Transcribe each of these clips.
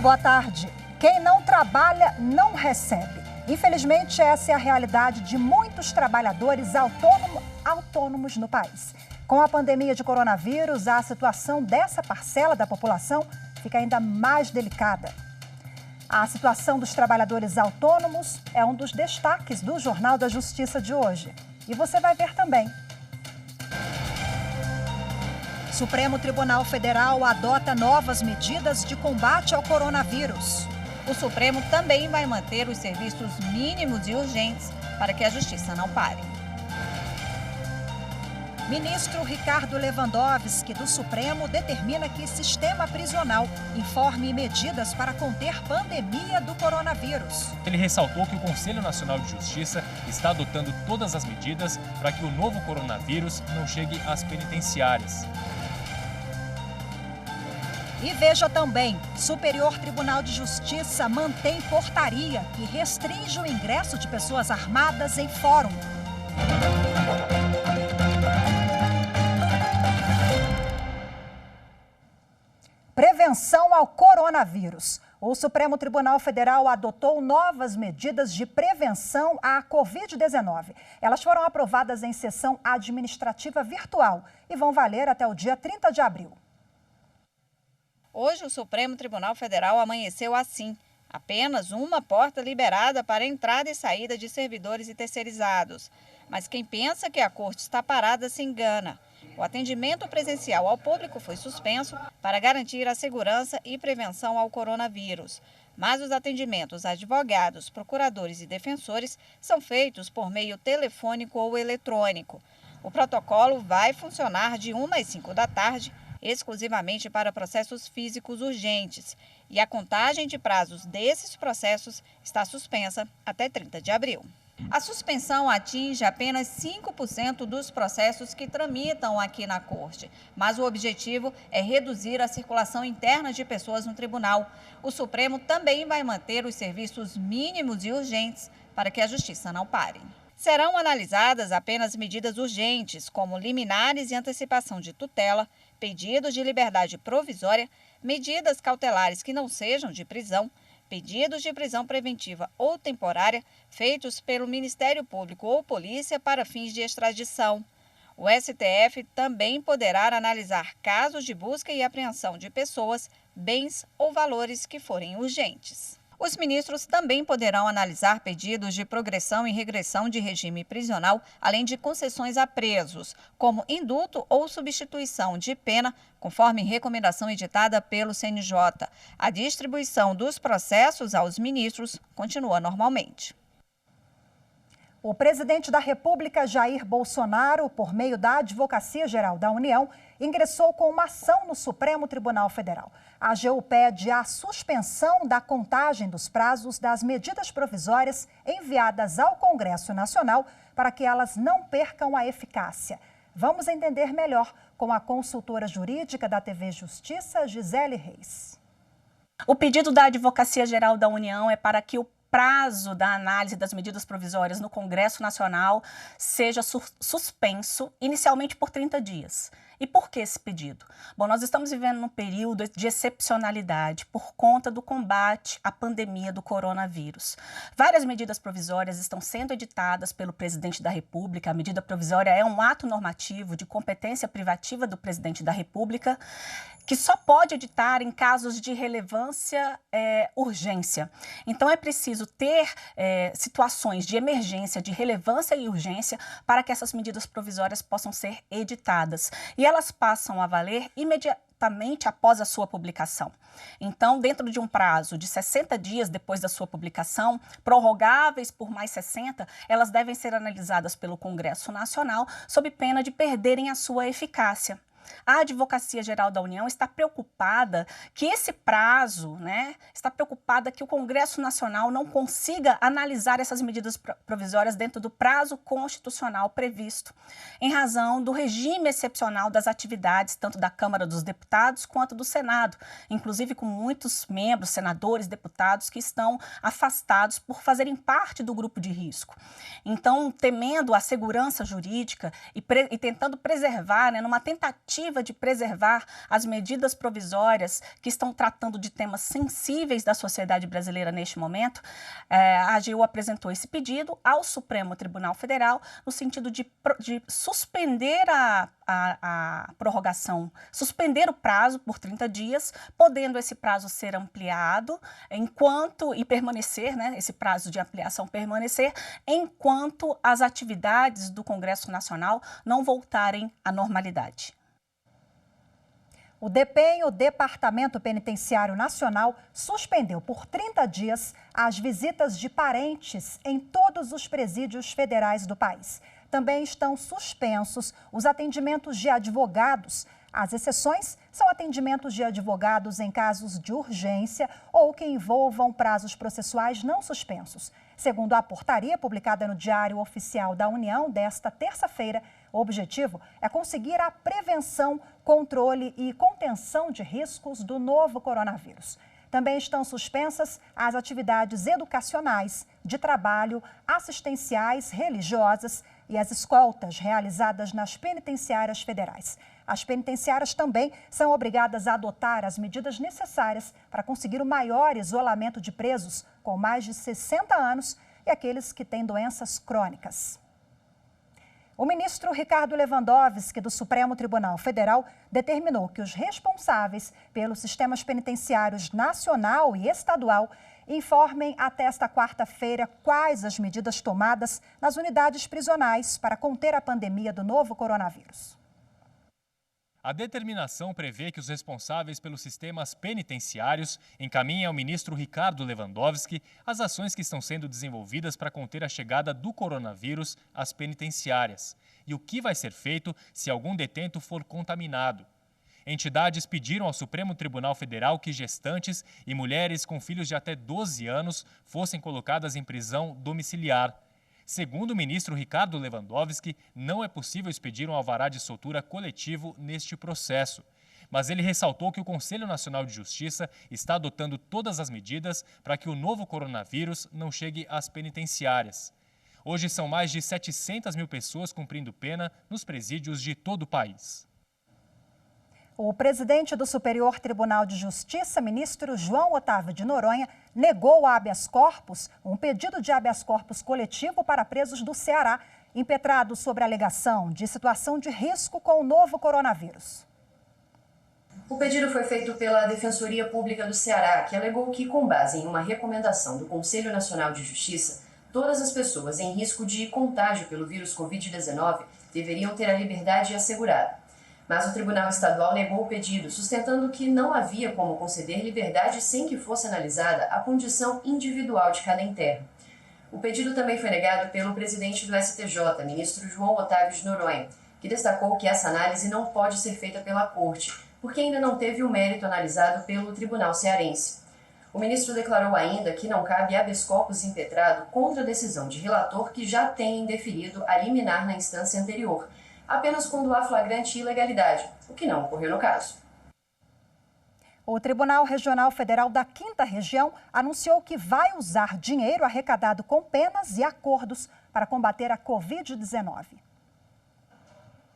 boa tarde. Quem não trabalha não recebe. Infelizmente, essa é a realidade de muitos trabalhadores autônomos no país. Com a pandemia de coronavírus, a situação dessa parcela da população fica ainda mais delicada. A situação dos trabalhadores autônomos é um dos destaques do Jornal da Justiça de hoje. E você vai ver também. Supremo Tribunal Federal adota novas medidas de combate ao coronavírus. O Supremo também vai manter os serviços mínimos e urgentes para que a justiça não pare. Ministro Ricardo Lewandowski, do Supremo, determina que sistema prisional informe medidas para conter pandemia do coronavírus. Ele ressaltou que o Conselho Nacional de Justiça está adotando todas as medidas para que o novo coronavírus não chegue às penitenciárias. E veja também, Superior Tribunal de Justiça mantém portaria que restringe o ingresso de pessoas armadas em fórum. Prevenção ao coronavírus. O Supremo Tribunal Federal adotou novas medidas de prevenção à Covid-19. Elas foram aprovadas em sessão administrativa virtual e vão valer até o dia 30 de abril. Hoje, o Supremo Tribunal Federal amanheceu assim. Apenas uma porta liberada para entrada e saída de servidores e terceirizados. Mas quem pensa que a corte está parada se engana. O atendimento presencial ao público foi suspenso para garantir a segurança e prevenção ao coronavírus. Mas os atendimentos a advogados, procuradores e defensores são feitos por meio telefônico ou eletrônico. O protocolo vai funcionar de 1 às 5 da tarde, exclusivamente para processos físicos urgentes. E a contagem de prazos desses processos está suspensa até 30 de abril. A suspensão atinge apenas 5% dos processos que tramitam aqui na Corte, mas o objetivo é reduzir a circulação interna de pessoas no tribunal. O Supremo também vai manter os serviços mínimos e urgentes para que a justiça não pare. Serão analisadas apenas medidas urgentes, como liminares e antecipação de tutela, pedidos de liberdade provisória, medidas cautelares que não sejam de prisão, pedidos de prisão preventiva ou temporária feitos pelo Ministério Público ou Polícia para fins de extradição. O STF também poderá analisar casos de busca e apreensão de pessoas, bens ou valores que forem urgentes. Os ministros também poderão analisar pedidos de progressão e regressão de regime prisional, além de concessões a presos, como indulto ou substituição de pena, conforme recomendação editada pelo CNJ. A distribuição dos processos aos ministros continua normalmente. O presidente da República, Jair Bolsonaro, por meio da Advocacia Geral da União, ingressou com uma ação no Supremo Tribunal Federal. A AGU pede a suspensão da contagem dos prazos das medidas provisórias enviadas ao Congresso Nacional para que elas não percam a eficácia. Vamos entender melhor com a consultora jurídica da TV Justiça, Gisele Reis. O pedido da Advocacia Geral da União é para que o prazo da análise das medidas provisórias no Congresso Nacional seja suspenso inicialmente por 30 dias. E por que esse pedido? Bom, nós estamos vivendo num período de excepcionalidade por conta do combate à pandemia do coronavírus. Várias medidas provisórias estão sendo editadas pelo presidente da República. A medida provisória é um ato normativo de competência privativa do presidente da República, que só pode editar em casos de relevância, urgência. Então, é preciso ter situações de emergência, de relevância e urgência para que essas medidas provisórias possam ser editadas. E elas passam a valer imediatamente após a sua publicação. Então, dentro de um prazo de 60 dias depois da sua publicação, prorrogáveis por mais 60, elas devem ser analisadas pelo Congresso Nacional sob pena de perderem a sua eficácia. A Advocacia Geral da União está preocupada que esse prazo, está preocupada que o Congresso Nacional não consiga analisar essas medidas provisórias dentro do prazo constitucional previsto, em razão do regime excepcional das atividades, tanto da Câmara dos Deputados quanto do Senado, inclusive com muitos membros, senadores, deputados que estão afastados por fazerem parte do grupo de risco. Então, temendo a segurança jurídica e tentando preservar, numa tentativa tentativa de preservar as medidas provisórias que estão tratando de temas sensíveis da sociedade brasileira neste momento, a AGU apresentou esse pedido ao Supremo Tribunal Federal no sentido de suspender a prorrogação, suspender o prazo por 30 dias, podendo esse prazo ser ampliado e permanecer, né, esse prazo de ampliação permanecer, enquanto as atividades do Congresso Nacional não voltarem à normalidade. O DPEM, o Departamento Penitenciário Nacional, suspendeu por 30 dias as visitas de parentes em todos os presídios federais do país. Também estão suspensos os atendimentos de advogados. As exceções são atendimentos de advogados em casos de urgência ou que envolvam prazos processuais não suspensos. Segundo a portaria publicada no Diário Oficial da União desta terça-feira, o objetivo é conseguir a prevenção, controle e contenção de riscos do novo coronavírus. Também estão suspensas as atividades educacionais, de trabalho, assistenciais, religiosas e as escoltas realizadas nas penitenciárias federais. As penitenciárias também são obrigadas a adotar as medidas necessárias para conseguir o maior isolamento de presos com mais de 60 anos e aqueles que têm doenças crônicas. O ministro Ricardo Lewandowski, do Supremo Tribunal Federal, determinou que os responsáveis pelos sistemas penitenciários nacional e estadual informem até esta quarta-feira quais as medidas tomadas nas unidades prisionais para conter a pandemia do novo coronavírus. A determinação prevê que os responsáveis pelos sistemas penitenciários encaminhem ao ministro Ricardo Lewandowski as ações que estão sendo desenvolvidas para conter a chegada do coronavírus às penitenciárias e o que vai ser feito se algum detento for contaminado. Entidades pediram ao Supremo Tribunal Federal que gestantes e mulheres com filhos de até 12 anos fossem colocadas em prisão domiciliar. Segundo o ministro Ricardo Lewandowski, não é possível expedir um alvará de soltura coletivo neste processo. Mas ele ressaltou que o Conselho Nacional de Justiça está adotando todas as medidas para que o novo coronavírus não chegue às penitenciárias. Hoje são mais de 700 mil pessoas cumprindo pena nos presídios de todo o país. O presidente do Superior Tribunal de Justiça, ministro João Otávio de Noronha, negou o habeas corpus, um pedido de habeas corpus coletivo para presos do Ceará, impetrado sobre a alegação de situação de risco com o novo coronavírus. O pedido foi feito pela Defensoria Pública do Ceará, que alegou que, com base em uma recomendação do Conselho Nacional de Justiça, todas as pessoas em risco de contágio pelo vírus Covid-19 deveriam ter a liberdade assegurada. Mas o Tribunal Estadual negou o pedido, sustentando que não havia como conceder liberdade sem que fosse analisada a condição individual de cada interno. O pedido também foi negado pelo presidente do STJ, ministro João Otávio de Noronha, que destacou que essa análise não pode ser feita pela Corte, porque ainda não teve o mérito analisado pelo Tribunal Cearense. O ministro declarou ainda que não cabe habeas corpus impetrado contra a decisão de relator que já tem indeferido a liminar na instância anterior, apenas quando há flagrante ilegalidade, o que não ocorreu no caso. O Tribunal Regional Federal da 5ª Região anunciou que vai usar dinheiro arrecadado com penas e acordos para combater a Covid-19.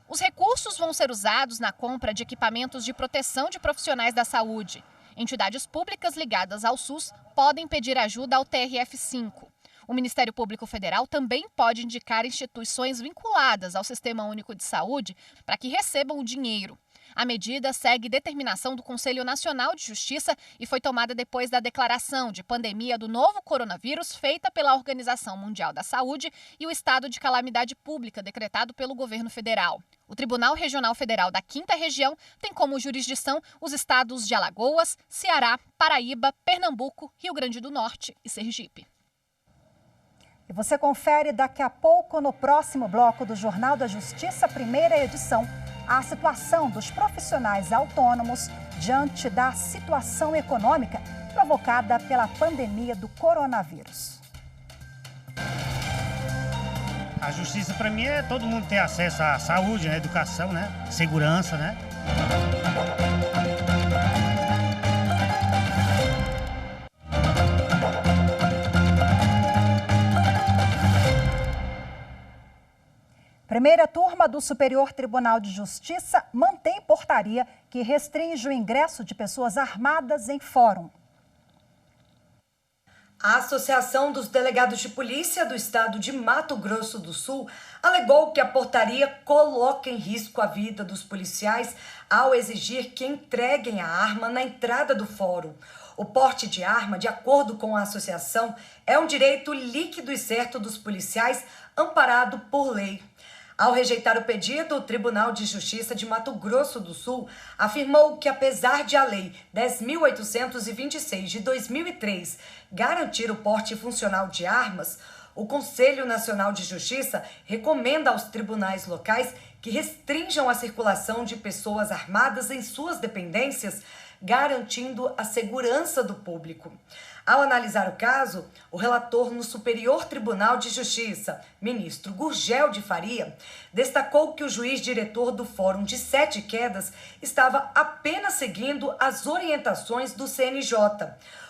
Os recursos vão ser usados na compra de equipamentos de proteção de profissionais da saúde. Entidades públicas ligadas ao SUS podem pedir ajuda ao TRF5. O Ministério Público Federal também pode indicar instituições vinculadas ao Sistema Único de Saúde para que recebam o dinheiro. A medida segue determinação do Conselho Nacional de Justiça e foi tomada depois da declaração de pandemia do novo coronavírus feita pela Organização Mundial da Saúde e o estado de calamidade pública decretado pelo governo federal. O Tribunal Regional Federal da 5ª Região tem como jurisdição os estados de Alagoas, Ceará, Paraíba, Pernambuco, Rio Grande do Norte e Sergipe. E você confere daqui a pouco no próximo bloco do Jornal da Justiça, primeira edição, a situação dos profissionais autônomos diante da situação econômica provocada pela pandemia do coronavírus. A justiça, para mim, é todo mundo ter acesso à saúde, à educação, segurança, primeira turma do Superior Tribunal de Justiça mantém portaria que restringe o ingresso de pessoas armadas em fórum. A Associação dos Delegados de Polícia do Estado de Mato Grosso do Sul alegou que a portaria coloca em risco a vida dos policiais ao exigir que entreguem a arma na entrada do fórum. O porte de arma, de acordo com a associação, é um direito líquido e certo dos policiais, amparado por lei. Ao rejeitar o pedido, o Tribunal de Justiça de Mato Grosso do Sul afirmou que, apesar de a Lei 10.826 de 2003 garantir o porte funcional de armas, o Conselho Nacional de Justiça recomenda aos tribunais locais que restringam a circulação de pessoas armadas em suas dependências, garantindo a segurança do público. Ao analisar o caso, o relator no Superior Tribunal de Justiça, ministro Gurgel de Faria, destacou que o juiz diretor do Fórum de Sete Quedas estava apenas seguindo as orientações do CNJ.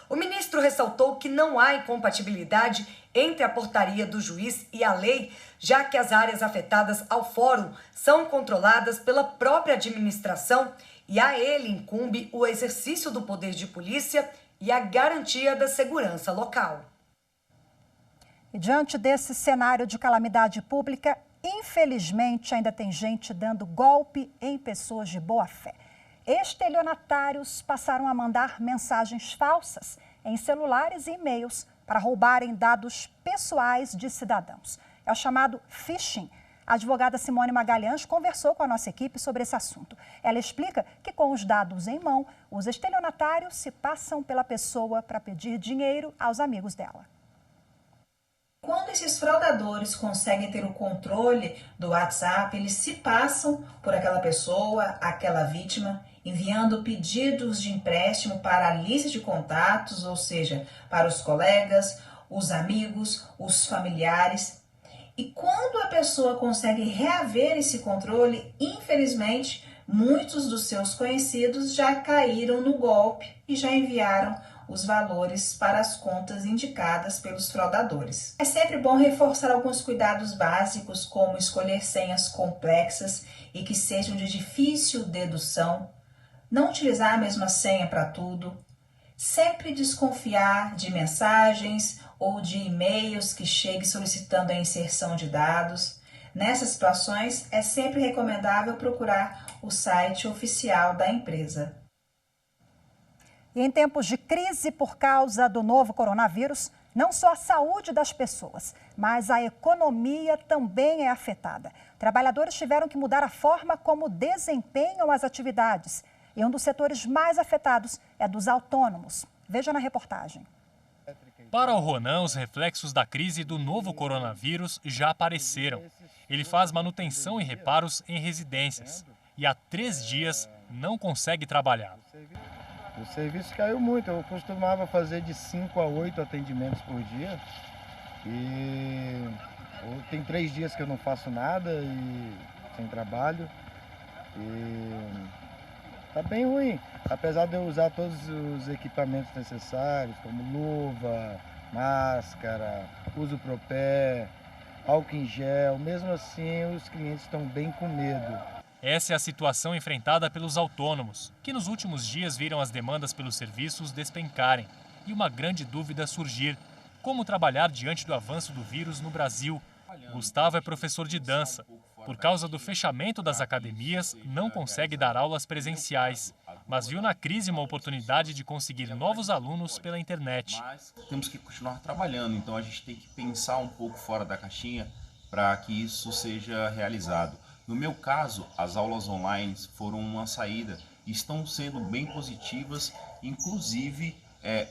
O ministro ressaltou que não há incompatibilidade entre a portaria do juiz e a lei, já que as áreas afetadas ao fórum são controladas pela própria administração e a ele incumbe o exercício do poder de polícia e a garantia da segurança local. E diante desse cenário de calamidade pública, infelizmente ainda tem gente dando golpe em pessoas de boa fé. Estelionatários passaram a mandar mensagens falsas em celulares e e-mails para roubarem dados pessoais de cidadãos. É o chamado phishing. A advogada Simone Magalhães conversou com a nossa equipe sobre esse assunto. Ela explica que com os dados em mão, os estelionatários se passam pela pessoa para pedir dinheiro aos amigos dela. Quando esses fraudadores conseguem ter o controle do WhatsApp, eles se passam por aquela pessoa, aquela vítima, enviando pedidos de empréstimo para a lista de contatos, ou seja, para os colegas, os amigos, os familiares. E quando a pessoa consegue reaver esse controle, infelizmente, muitos dos seus conhecidos já caíram no golpe e já enviaram os valores para as contas indicadas pelos fraudadores. É sempre bom reforçar alguns cuidados básicos, como escolher senhas complexas e que sejam de difícil dedução, não utilizar a mesma senha para tudo, sempre desconfiar de mensagens ou de e-mails que cheguem solicitando a inserção de dados. Nessas situações, é sempre recomendável procurar o site oficial da empresa. E em tempos de crise por causa do novo coronavírus, não só a saúde das pessoas, mas a economia também é afetada. Trabalhadores tiveram que mudar a forma como desempenham as atividades. E um dos setores mais afetados é dos autônomos. Veja na reportagem. Para o Ronan, os reflexos da crise do novo coronavírus já apareceram. Ele faz manutenção e reparos em residências e há 3 dias não consegue trabalhar. O serviço caiu muito. Eu costumava fazer de 5 a 8 atendimentos por dia. E tem 3 dias que eu não faço nada e sem trabalho. E tá bem ruim. Apesar de eu usar todos os equipamentos necessários, como luva, máscara, uso pro pé, álcool em gel, mesmo assim os clientes estão bem com medo. Essa é a situação enfrentada pelos autônomos, que nos últimos dias viram as demandas pelos serviços despencarem e uma grande dúvida surgir: como trabalhar diante do avanço do vírus no Brasil? Gustavo é professor de dança. Por causa do fechamento das academias, não consegue dar aulas presenciais, mas viu na crise uma oportunidade de conseguir novos alunos pela internet. Temos que continuar trabalhando, então a gente tem que pensar um pouco fora da caixinha para que isso seja realizado. No meu caso, as aulas online foram uma saída e estão sendo bem positivas, inclusive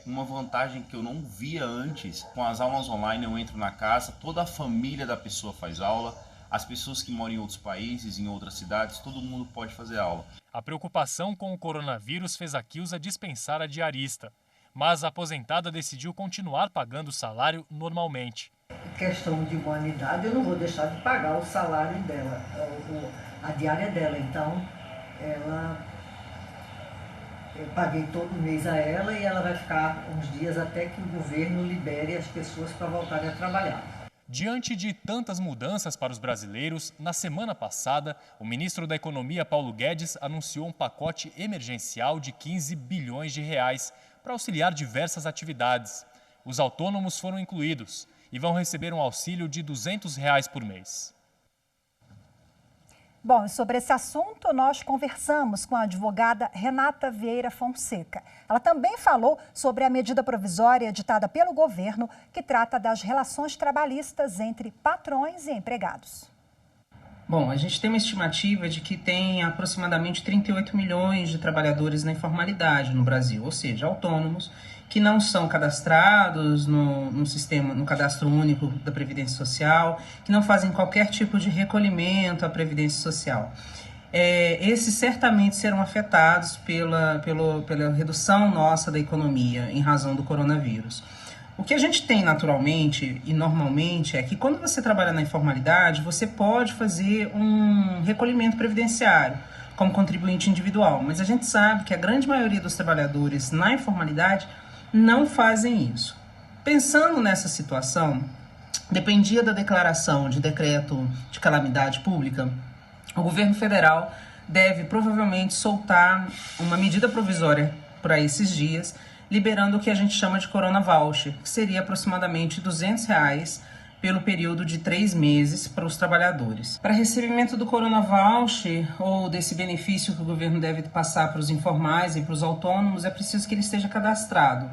uma vantagem que eu não via antes. Com as aulas online eu entro na casa, toda a família da pessoa faz aula, as pessoas que moram em outros países, em outras cidades, todo mundo pode fazer aula. A preocupação com o coronavírus fez a Quilza dispensar a diarista, mas a aposentada decidiu continuar pagando o salário normalmente. Questão de humanidade, eu não vou deixar de pagar o salário dela, a diária dela. Então, eu paguei todo mês a ela e ela vai ficar uns dias até que o governo libere as pessoas para voltarem a trabalhar. Diante de tantas mudanças para os brasileiros, na semana passada, o ministro da Economia, Paulo Guedes, anunciou um pacote emergencial de 15 bilhões de reais para auxiliar diversas atividades. Os autônomos foram incluídos e vão receber um auxílio de R$ 200 por mês. Bom, e sobre esse assunto, nós conversamos com a advogada Renata Vieira Fonseca. Ela também falou sobre a medida provisória editada pelo governo, que trata das relações trabalhistas entre patrões e empregados. Bom, a gente tem uma estimativa de que tem aproximadamente 38 milhões de trabalhadores na informalidade no Brasil, ou seja, autônomos, que não são cadastrados no cadastro único da Previdência Social, que não fazem qualquer tipo de recolhimento à Previdência Social. Esses certamente serão afetados pela redução nossa da economia em razão do coronavírus. O que a gente tem naturalmente e normalmente é que quando você trabalha na informalidade, você pode fazer um recolhimento previdenciário como contribuinte individual, mas a gente sabe que a grande maioria dos trabalhadores na informalidade não fazem isso. Pensando nessa situação, dependia da declaração de decreto de calamidade pública, o governo federal deve provavelmente soltar uma medida provisória para esses dias, liberando o que a gente chama de Corona Voucher, que seria aproximadamente R$ 200 pelo período de 3 meses para os trabalhadores. Para recebimento do Corona Voucher ou desse benefício que o governo deve passar para os informais e para os autônomos, é preciso que ele esteja cadastrado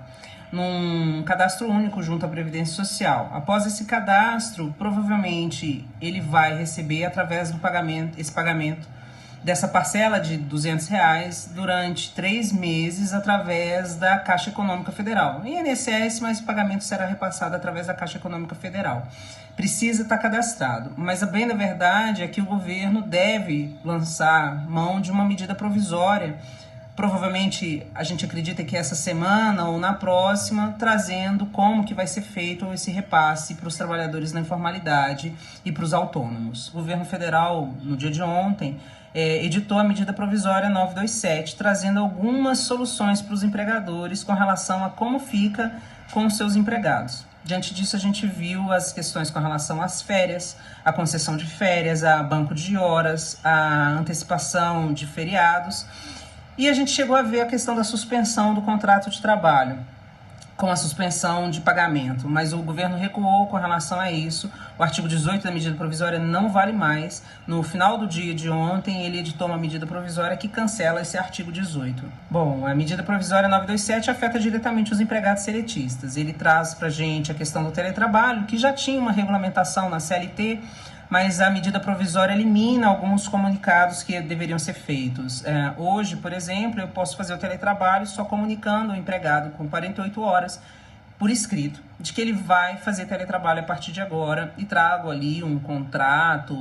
num cadastro único junto à Previdência Social. Após esse cadastro, provavelmente ele vai receber através do pagamento dessa parcela de R$ 200 durante 3 meses através da Caixa Econômica Federal. Em INSS, mas o pagamento será repassado através da Caixa Econômica Federal. Precisa estar cadastrado, mas a bem da verdade é que o governo deve lançar mão de uma medida provisória, provavelmente a gente acredita que essa semana ou na próxima, trazendo como que vai ser feito esse repasse para os trabalhadores na informalidade e para os autônomos. O governo federal, no dia de ontem, editou a medida provisória 927, trazendo algumas soluções para os empregadores com relação a como fica com os seus empregados. Diante disso, a gente viu as questões com relação às férias, a concessão de férias, a banco de horas, a antecipação de feriados. E a gente chegou a ver a questão da suspensão do contrato de trabalho, com a suspensão de pagamento, mas o governo recuou com relação a isso. O artigo 18 da medida provisória não vale mais. No final do dia de ontem, ele editou uma medida provisória que cancela esse artigo 18. Bom, a medida provisória 927 afeta diretamente os empregados seletistas. Ele traz para a gente a questão do teletrabalho, que já tinha uma regulamentação na CLT, mas a medida provisória elimina alguns comunicados que deveriam ser feitos. Hoje, por exemplo, eu posso fazer o teletrabalho só comunicando o empregado com 48 horas por escrito de que ele vai fazer teletrabalho a partir de agora e trago ali um contrato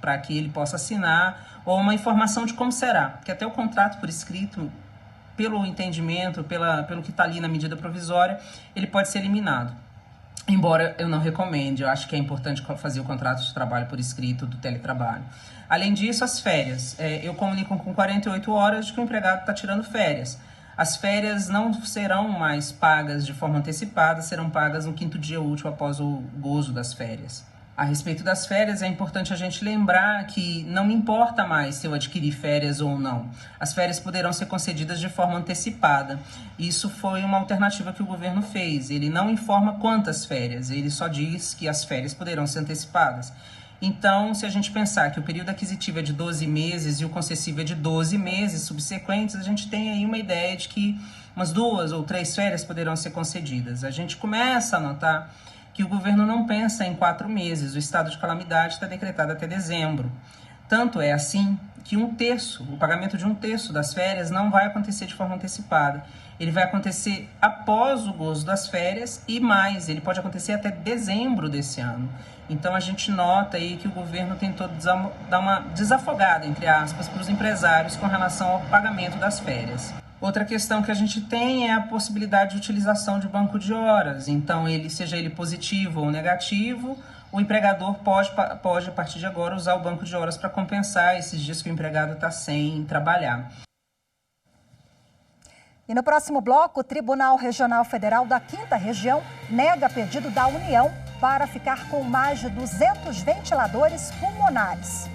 para que ele possa assinar ou uma informação de como será, porque até o contrato por escrito, pelo entendimento, pelo que está ali na medida provisória, ele pode ser eliminado. Embora eu não recomende, eu acho que é importante fazer o contrato de trabalho por escrito do teletrabalho. Além disso, as férias. Eu comunico com 48 horas de que o empregado está tirando férias. As férias não serão mais pagas de forma antecipada, serão pagas no 5º dia útil após o gozo das férias. A respeito das férias, é importante a gente lembrar que não importa mais se eu adquirir férias ou não. As férias poderão ser concedidas de forma antecipada. Isso foi uma alternativa que o governo fez. Ele não informa quantas férias, ele só diz que as férias poderão ser antecipadas. Então, se a gente pensar que o período aquisitivo é de 12 meses e o concessivo é de 12 meses subsequentes, a gente tem aí uma ideia de que umas 2 ou 3 férias poderão ser concedidas. A gente começa a notar que o governo não pensa em 4 meses, o estado de calamidade está decretado até dezembro. Tanto é assim que o pagamento de 1/3 das férias não vai acontecer de forma antecipada. Ele vai acontecer após o gozo das férias e mais, ele pode acontecer até dezembro desse ano. Então a gente nota aí que o governo tentou dar uma desafogada, entre aspas, para os empresários com relação ao pagamento das férias. Outra questão que a gente tem é a possibilidade de utilização de banco de horas. Então, seja ele positivo ou negativo, o empregador pode, a partir de agora, usar o banco de horas para compensar esses dias que o empregado está sem trabalhar. E no próximo bloco, o Tribunal Regional Federal da 5ª Região nega pedido da União para ficar com mais de 200 ventiladores pulmonares.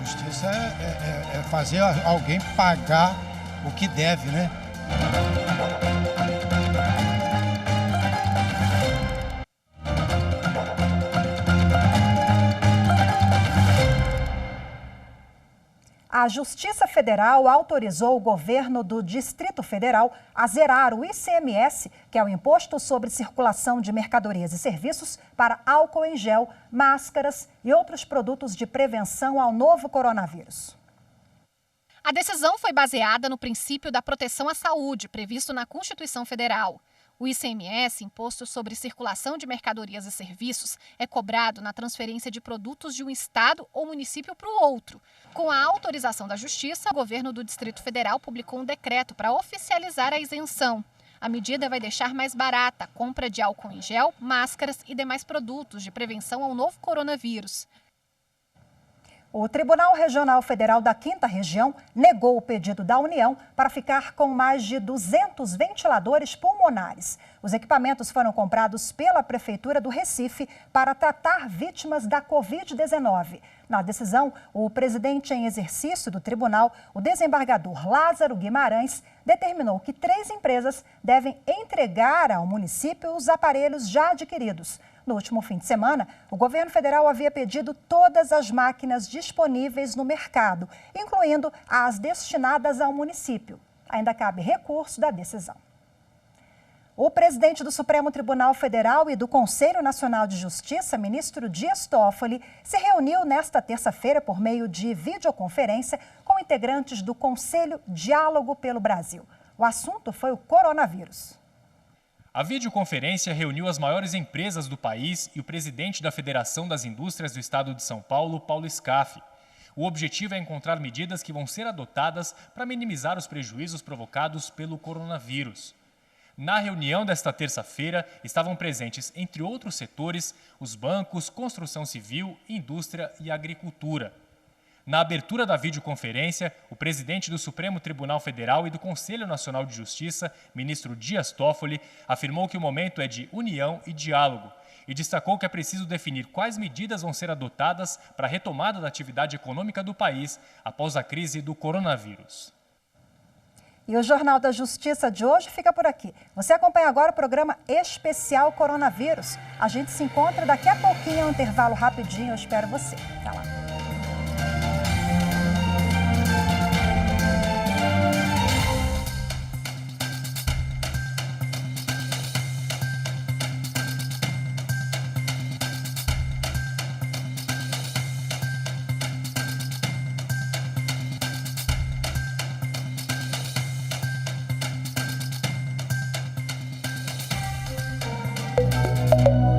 Justiça é fazer alguém pagar o que deve, né? A Justiça Federal autorizou o governo do Distrito Federal a zerar o ICMS, que é o Imposto sobre Circulação de Mercadorias e Serviços, para álcool em gel, máscaras e outros produtos de prevenção ao novo coronavírus. A decisão foi baseada no princípio da proteção à saúde, previsto na Constituição Federal. O ICMS, Imposto sobre Circulação de Mercadorias e Serviços, é cobrado na transferência de produtos de um estado ou município para o outro. Com a autorização da Justiça, o governo do Distrito Federal publicou um decreto para oficializar a isenção. A medida vai deixar mais barata a compra de álcool em gel, máscaras e demais produtos de prevenção ao novo coronavírus. O Tribunal Regional Federal da 5ª Região negou o pedido da União para ficar com mais de 200 ventiladores pulmonares. Os equipamentos foram comprados pela Prefeitura do Recife para tratar vítimas da Covid-19. Na decisão, o presidente em exercício do tribunal, o desembargador Lázaro Guimarães, determinou que 3 empresas devem entregar ao município os aparelhos já adquiridos. No último fim de semana, o governo federal havia pedido todas as máquinas disponíveis no mercado, incluindo as destinadas ao município. Ainda cabe recurso da decisão. O presidente do Supremo Tribunal Federal e do Conselho Nacional de Justiça, ministro Dias Toffoli, se reuniu nesta terça-feira por meio de videoconferência com integrantes do Conselho Diálogo pelo Brasil. O assunto foi o coronavírus. A videoconferência reuniu as maiores empresas do país e o presidente da Federação das Indústrias do Estado de São Paulo, Paulo Scaff. O objetivo é encontrar medidas que vão ser adotadas para minimizar os prejuízos provocados pelo coronavírus. Na reunião desta terça-feira, estavam presentes, entre outros setores, os bancos, construção civil, indústria e agricultura. Na abertura da videoconferência, o presidente do Supremo Tribunal Federal e do Conselho Nacional de Justiça, ministro Dias Toffoli, afirmou que o momento é de união e diálogo e destacou que é preciso definir quais medidas vão ser adotadas para a retomada da atividade econômica do país após a crise do coronavírus. E o Jornal da Justiça de hoje fica por aqui. Você acompanha agora o programa especial Coronavírus. A gente se encontra daqui a pouquinho, um intervalo rapidinho. Eu espero você. Até lá.